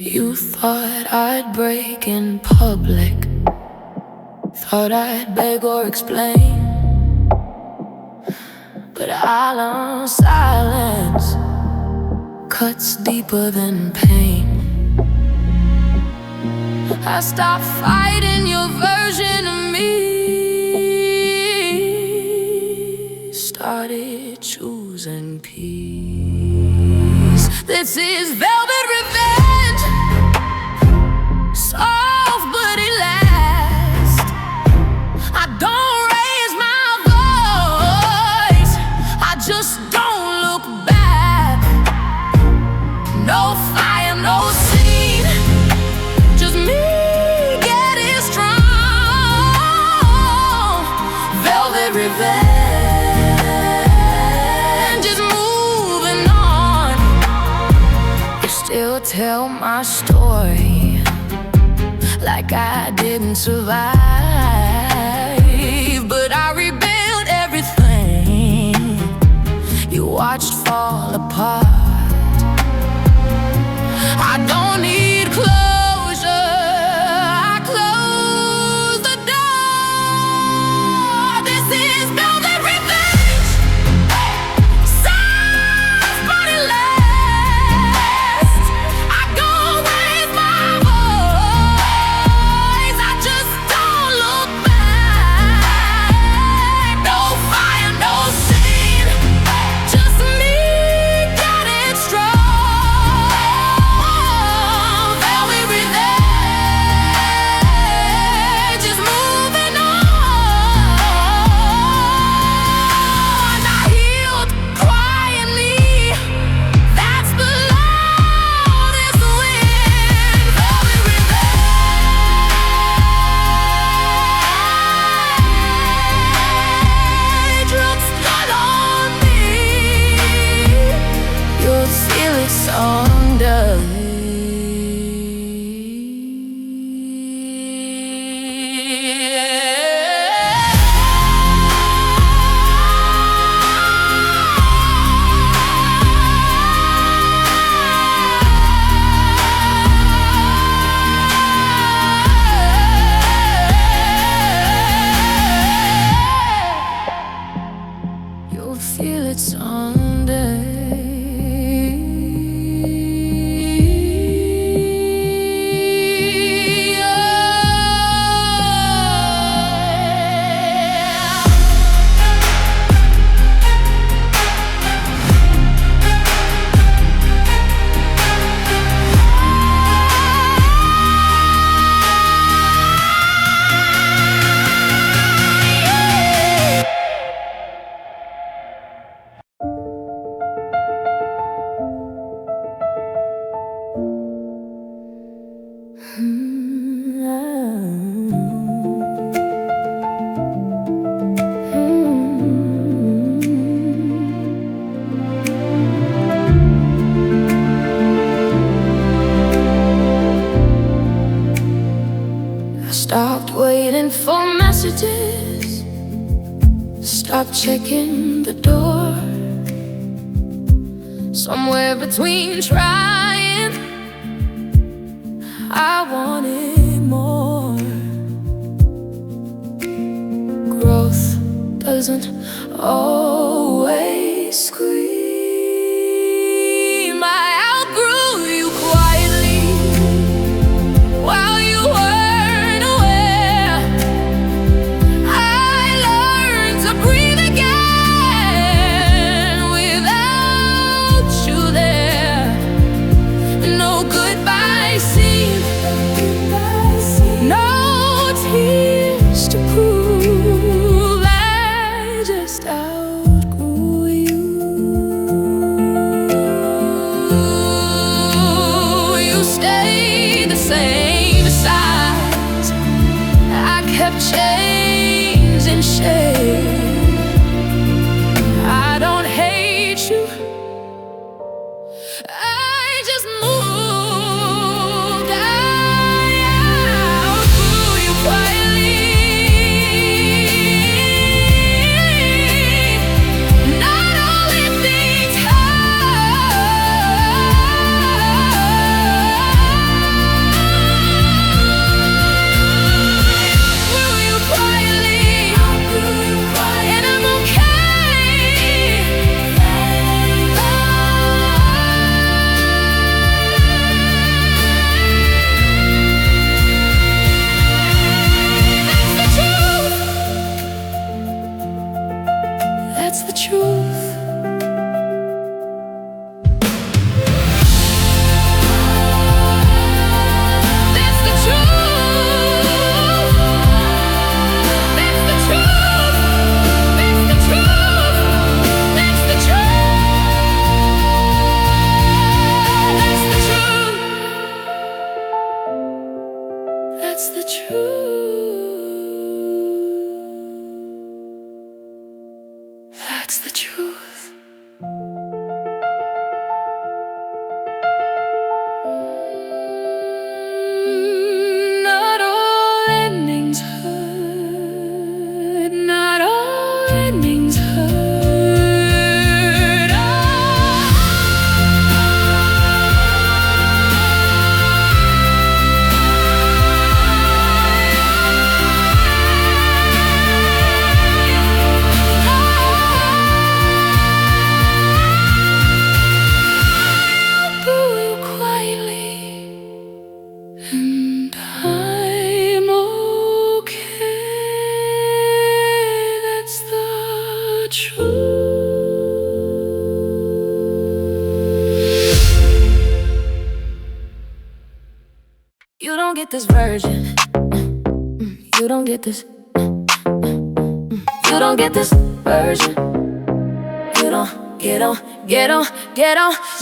You thought I'd break in public, thought I'd beg or explain, but I learned silence cuts deeper than pain. I stopped fighting your version of me, started choosing peace. This is velvet revenge, soft but it lasts. I don't raise my voice, I just don't look back. No fire, no scene, just me getting strong. Velvet revenge is moving on. You still tell my story like I didn't survive, but I rebuilt everything you watched fall apart. I don't need closure, I close the door. This is velvet revenge, soft but it lasts. I don't raise my voice, I just don't look back. No fire, no scene, just me getting strong. Velvet revenge is moving on. I healed quietly, that's the loudest wind. Velvet revenge looks down on me. You'll feel it someday. You'll feel it someday. I stopped waiting for messages, stopped checking the door. Somewhere between trying, I wanted more. Growth doesn't always scream. I outgrew you quietly while you weren't aware. I learned to breathe again without you there. No goodbye scene, no tears to prove I just outgrew you. You stayed the same size, I kept changing shape. I don't hate you, I just moved. I outgrew you quietly. Not only things hurt, That's the truth. That's the truth. Not all endings hurt. Not all endings hurt. And I'm okay, that's the truth. You don't get this version. You don't get this. You don't get this version. You don't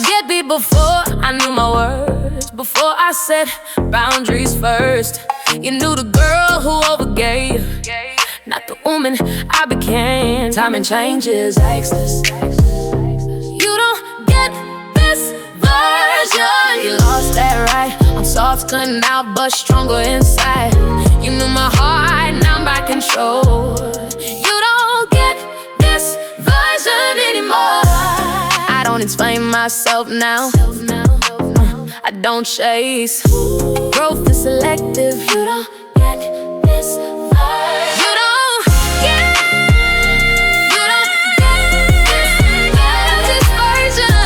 get me before I knew my words. Before I set boundaries first. You knew the girl who overgave, not the woman I became. Timing changes, access. You don't get this version. You lost that right. I'm soft, cutting out, but stronger inside. You knew my heart, now I'm by control. You don't get this version anymore. I don't explain myself now. I don't chase. Growth is selective. You don't get this version. You don't get this version.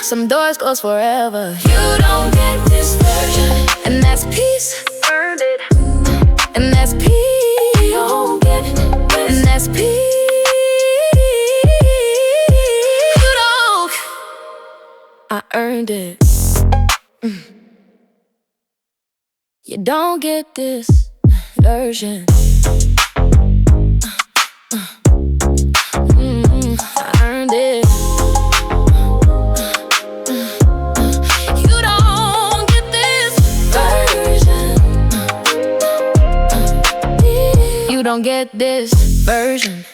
Some doors close forever. You don't get this version. And that's peace. Earned it. And that's peace. You don't get it. And that's peace. I earned it. You don't get this version. I earned it. You don't get this version. You don't get this version.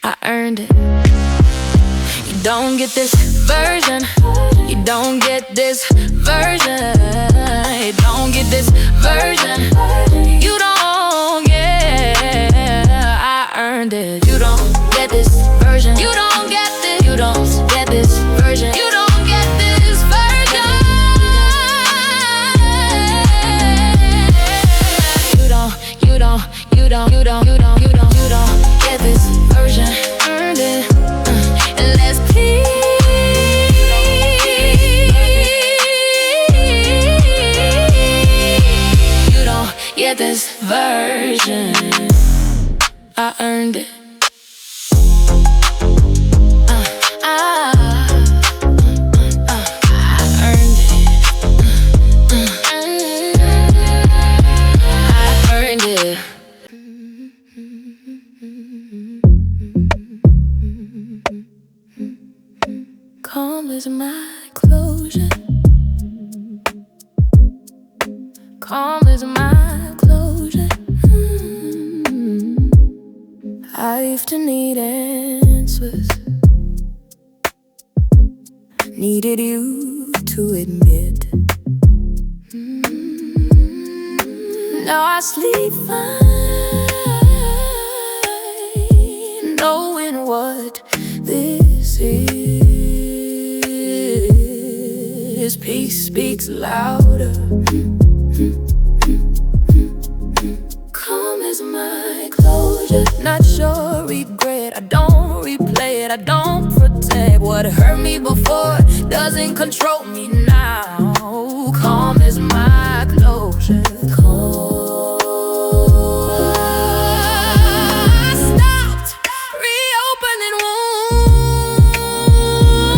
I earned it. You don't get this version. You don't get this version. You don't get this version. You don't get. I earned it. You don't get this version. You don't get this. You don't get this version. You don't get this version. You don't get this version. Earned it. And let's please. Get this version. I earned it. I earned it. I earned it. Calm is my closure. Calm is my closure. I used to need answers. Needed you to admit. Now I sleep fine, knowing what this is. Peace speaks louder. Calm is my closure. Not sure, regret. I don't replay it. I don't protect what hurt me before. Doesn't control me now. Calm is my closure. I stopped reopening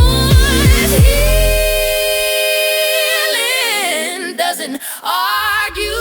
wounds. Healing doesn't argue.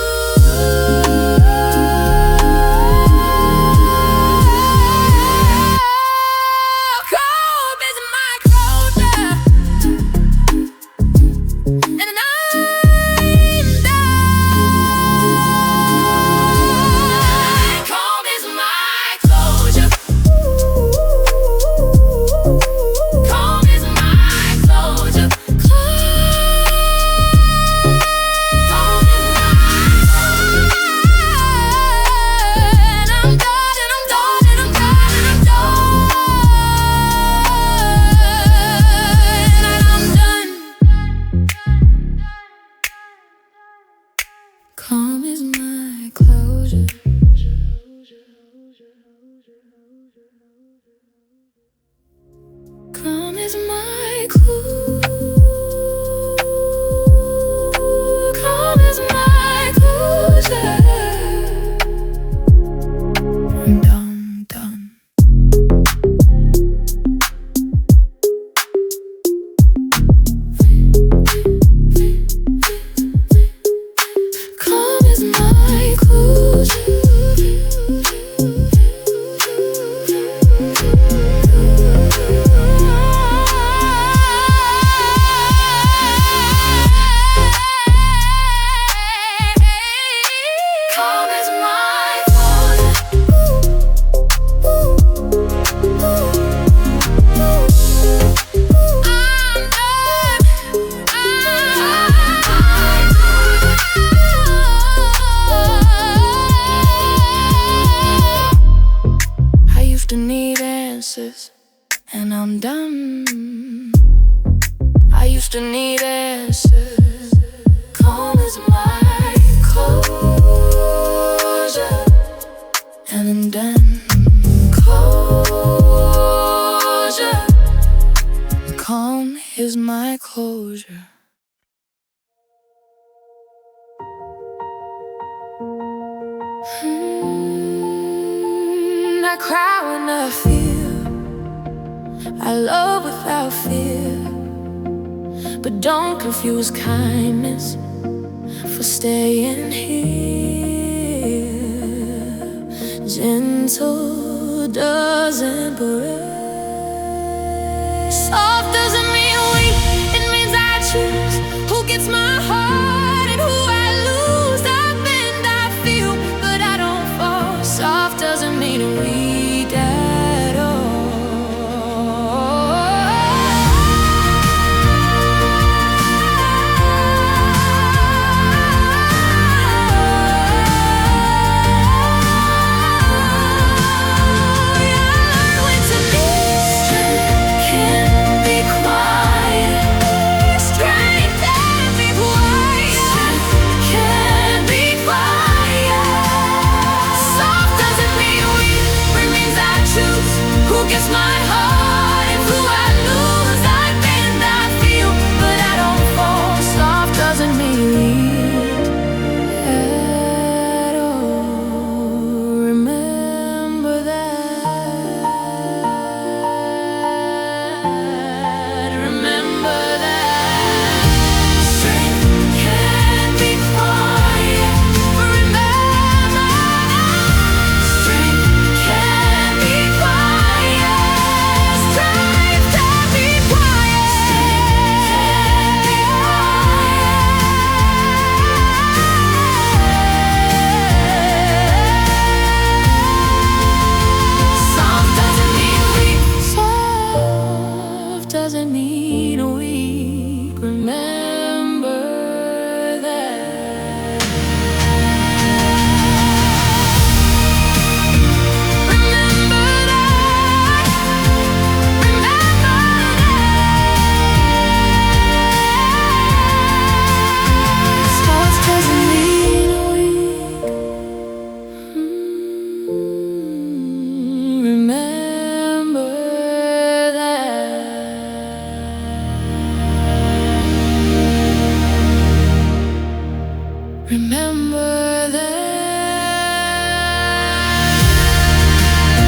answer. Calm is my closure, and then closure. Calm is my closure. I cry when I feel, I love without fear. But don't confuse kindness for staying here. Gentle doesn't break. Soft doesn't mean weak, it means I choose who gets my heart and who I lose. I bend, I feel, but I don't fall. Soft doesn't mean weak at all. Gets my heart and who I lose. I bend, I feel, but I don't fall. Soft doesn't mean weak at all. Remember that. Remember that. Strength can be quiet. Remember that. Strength can be quiet. Doesn't mean weak. Remember that. Remember that. Remember that. Soft doesn't mean weak. Remember that. Remember that.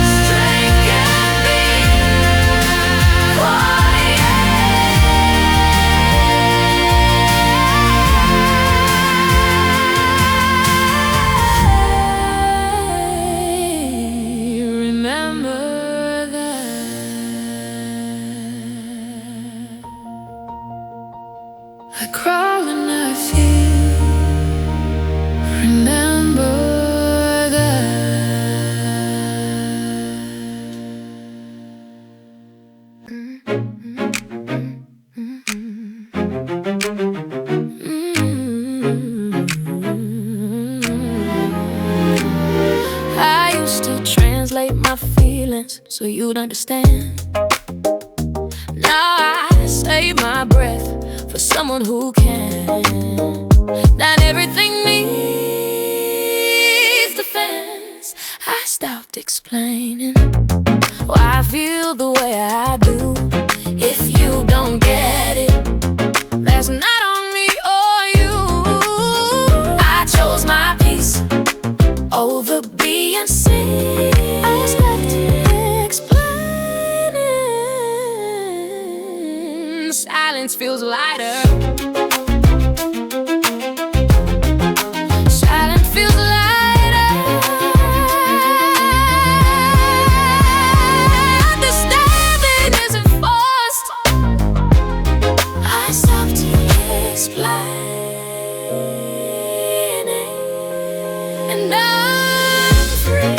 Strength can be quiet. Remember that. I cry when I feel. Remember that. I used to translate my feelings so you'd understand. Now I save my breath for someone who can. Not everything needs defense. I stopped explaining why I feel the way I do. If you don't get it, that's not on me or you. I chose my peace over being seen. I stopped explaining. Silence feels lighter. And I'm free.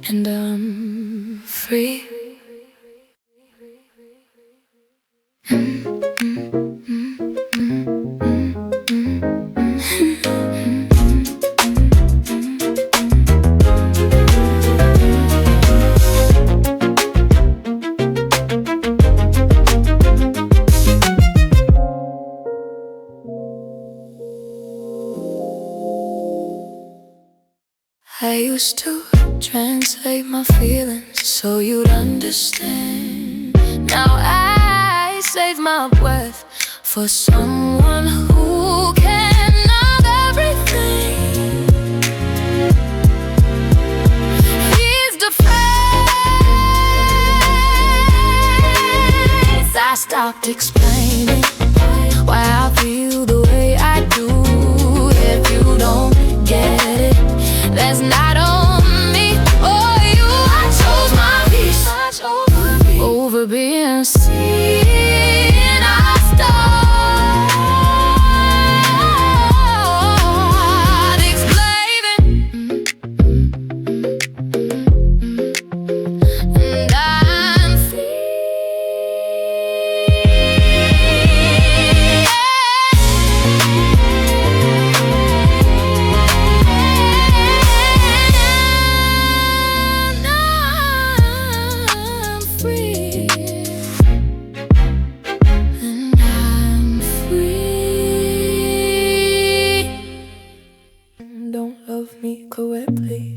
And I'm free. I used to translate my feelings so you'd understand. Now I save my breath for someone who can love everything. He's the face I stopped explaining why I feel the way I do. If you don't get it, that's not on me or you. I chose my peace over being seen. I start explaining, and I'm free. Don't love me correctly,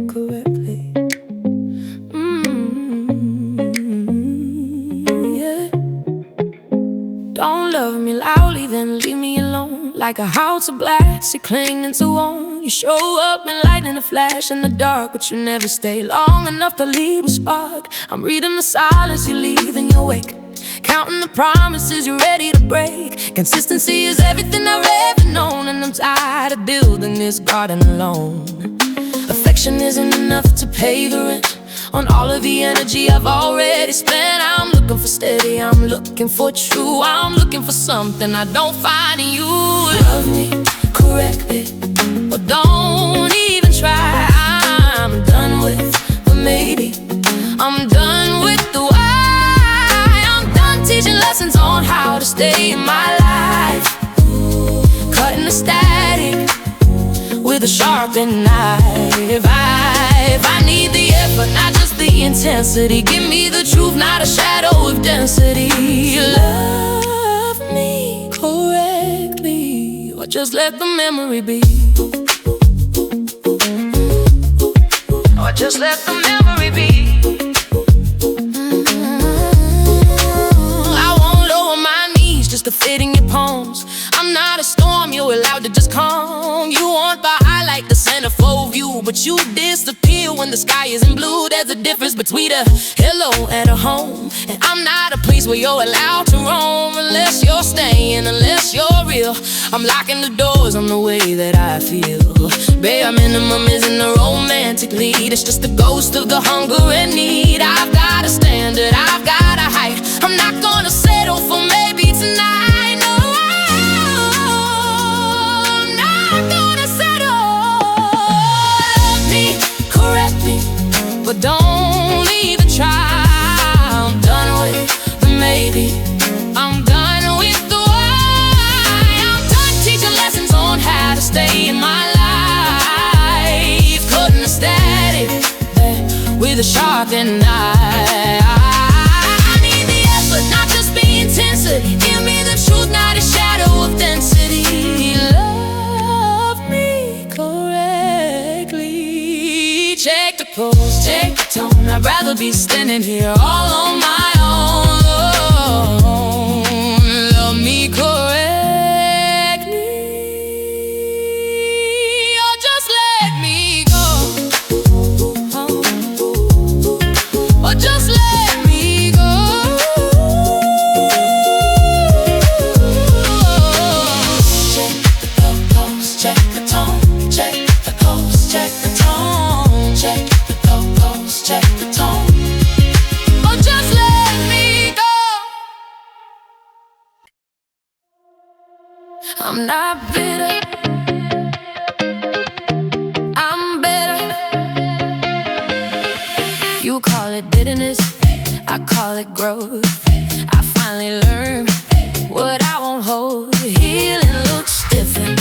correctly. Yeah. Don't love me loudly, then leave me alone. Like a house of glass, you're clinging to on. You show up in light in a flash in the dark, but you never stay long enough to leave a spark. I'm reading the silence you leave and you wake, counting the promises you're ready to break. Consistency is everything I've ever known, and I'm tired of building this garden alone. Affection isn't enough to pay the rent on all of the energy I've already spent. I'm looking for steady, I'm looking for true, I'm looking for something I don't find in you. Love me correctly, or don't even try. I'm done with the maybe, I'm done with the why. I'm done teaching lessons on how to stay in my life, cutting the static with a sharpened knife. I need the effort, not just the intensity. Give me the truth, not a shadow of density. Love me correctly, or just let the memory be. Or just let the memory be. I won't lower my knees just to fit in your palms. I'm not a storm you're allowed to just calm. You want the highlight, the centerfold view, but you disappear when the sky isn't blue. There's a difference between a hello and a home, and I'm not a place where you're allowed to roam. Unless you're staying, unless you're real, I'm locking the doors on the way that I feel. Bare minimum isn't a romantic lead, it's just a ghost of the hunger and need. I've got a standard, I've got a height, I'm not gonna settle for maybe tonight. But don't even try. I'm done with the maybe, I'm done with the why. I'm done teaching lessons on how to stay in my life, cutting the static with a sharpened knife. I need the effort, not just the intensity. Give me the truth, not a shadow of density. Love me correctly. Check the pulse, check the tone. I'd rather be standing here all on my own. Love me correctly, or just let me go. Or just let me go. Check the pulse, check the tone. Check the pulse, check the tone. Check the pulse, check the tone. Or just let me go. I'm not bitter, I'm better. You call it bitterness, I call it growth. I finally learned what I won't hold. Healing looks different.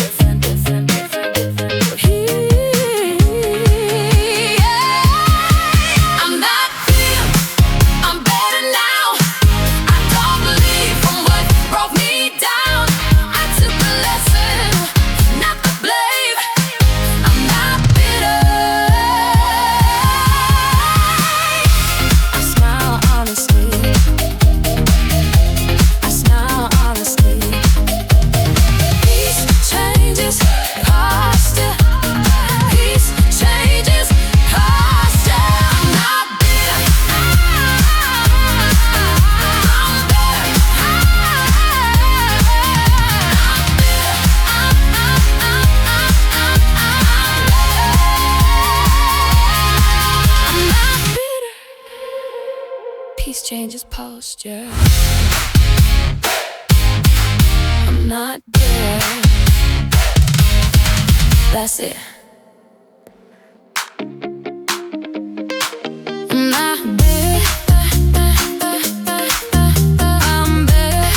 I'm not bitter, I'm better now. I don't believe from what broke me down. I took the lesson, not the blame. I'm not changes posture. I'm not there. That's it. I'm not there. I'm there.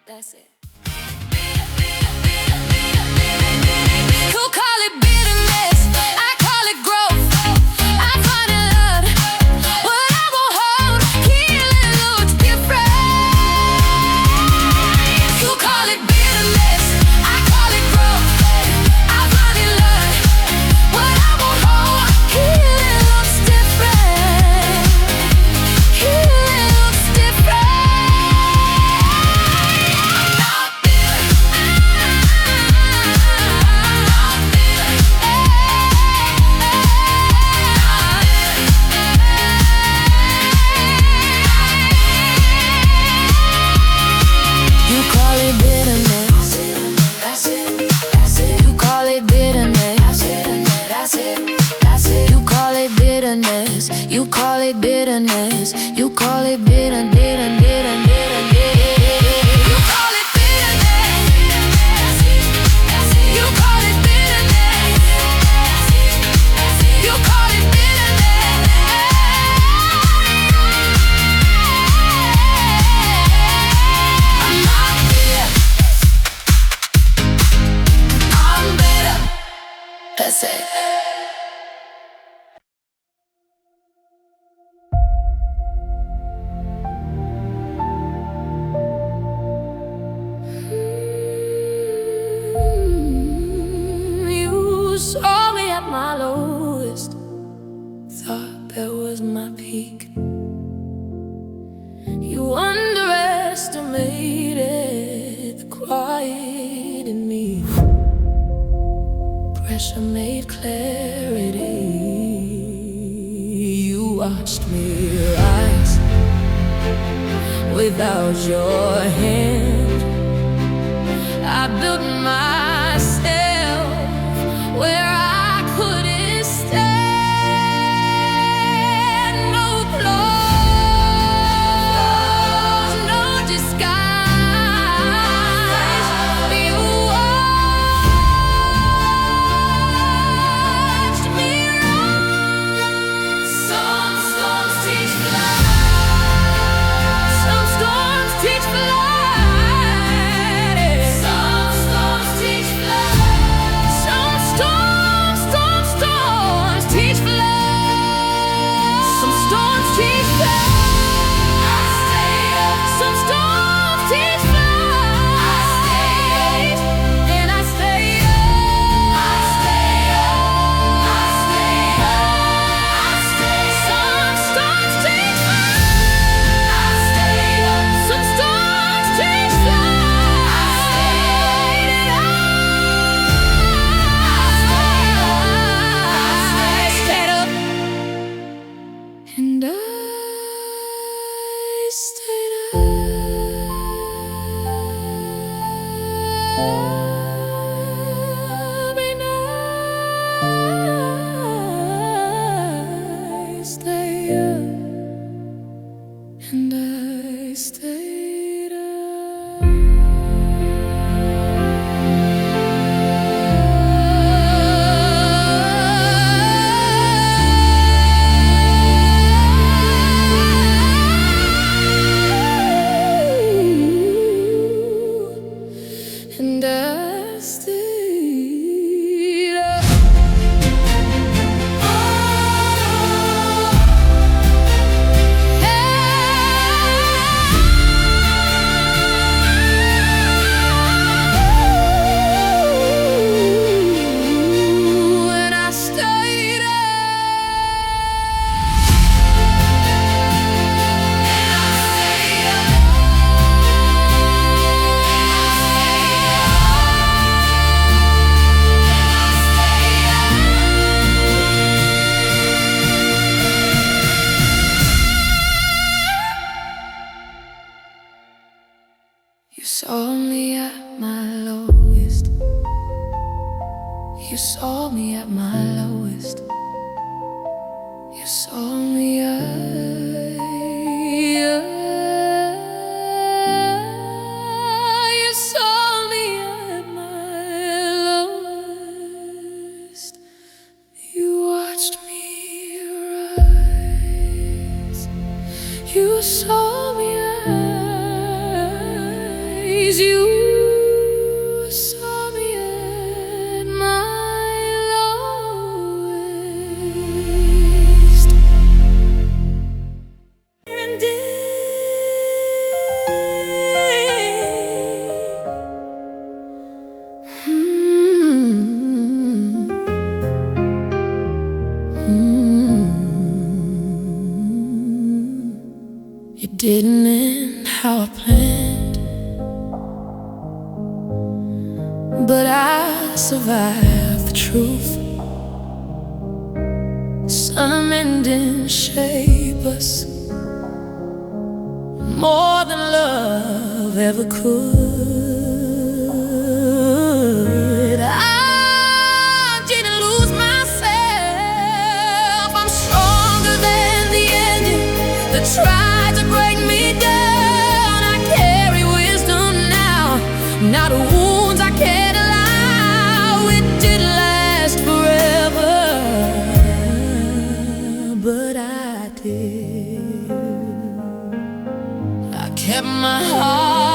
That's it. You call it bitterness, I call it growth. I find it love, what I won't hold. Healing looks different. You call it bitterness, I call it growth. I find it love, what I won't hold. Healing looks different. Healing looks different. You call it bitterness. That's it. That's it. You call it bitterness. That's it. That's it. That's it. You call it bitterness. You call it bitterness. You call it bitter, bitter, bitter, bitter, bitter. You call it bitterness. You call it bitterness. You call it bitterness. I'm not here. I'm better. That's it. You saw me at my lowest, thought that was my peak. You underestimated the quiet in me. Pressure made clarity. You watched me rise without your hand. I built myself where I couldn't stand. No flaws, no disguise. You watched me rise. Some storms teach flight. Some storms teach flight. Some storms teach flight. Some storms teach flight. Some storms teach flight. I stay up. Some storms teach flight. I stay up. And I stay up. I stay up. I stay up. I stay up. Some storms teach flight. I stay up. Some storms teach flight. I stay up. And I stayed up. And I stayed up. And I stayed up. And I stayed up. And I stayed up. You saw me at my me at my lowest. You saw me you saw me at my lowest. You watched me rise. You saw me rise. You saw me at my lowest. And it didn't end how I planned, but I survived the truth. Some endings shape us more than love ever could. I didn't lose myself. I'm stronger than the ending that tried to break me down. I carry wisdom now, not wounds I can't allow. It didn't last forever, but I did. I kept my heart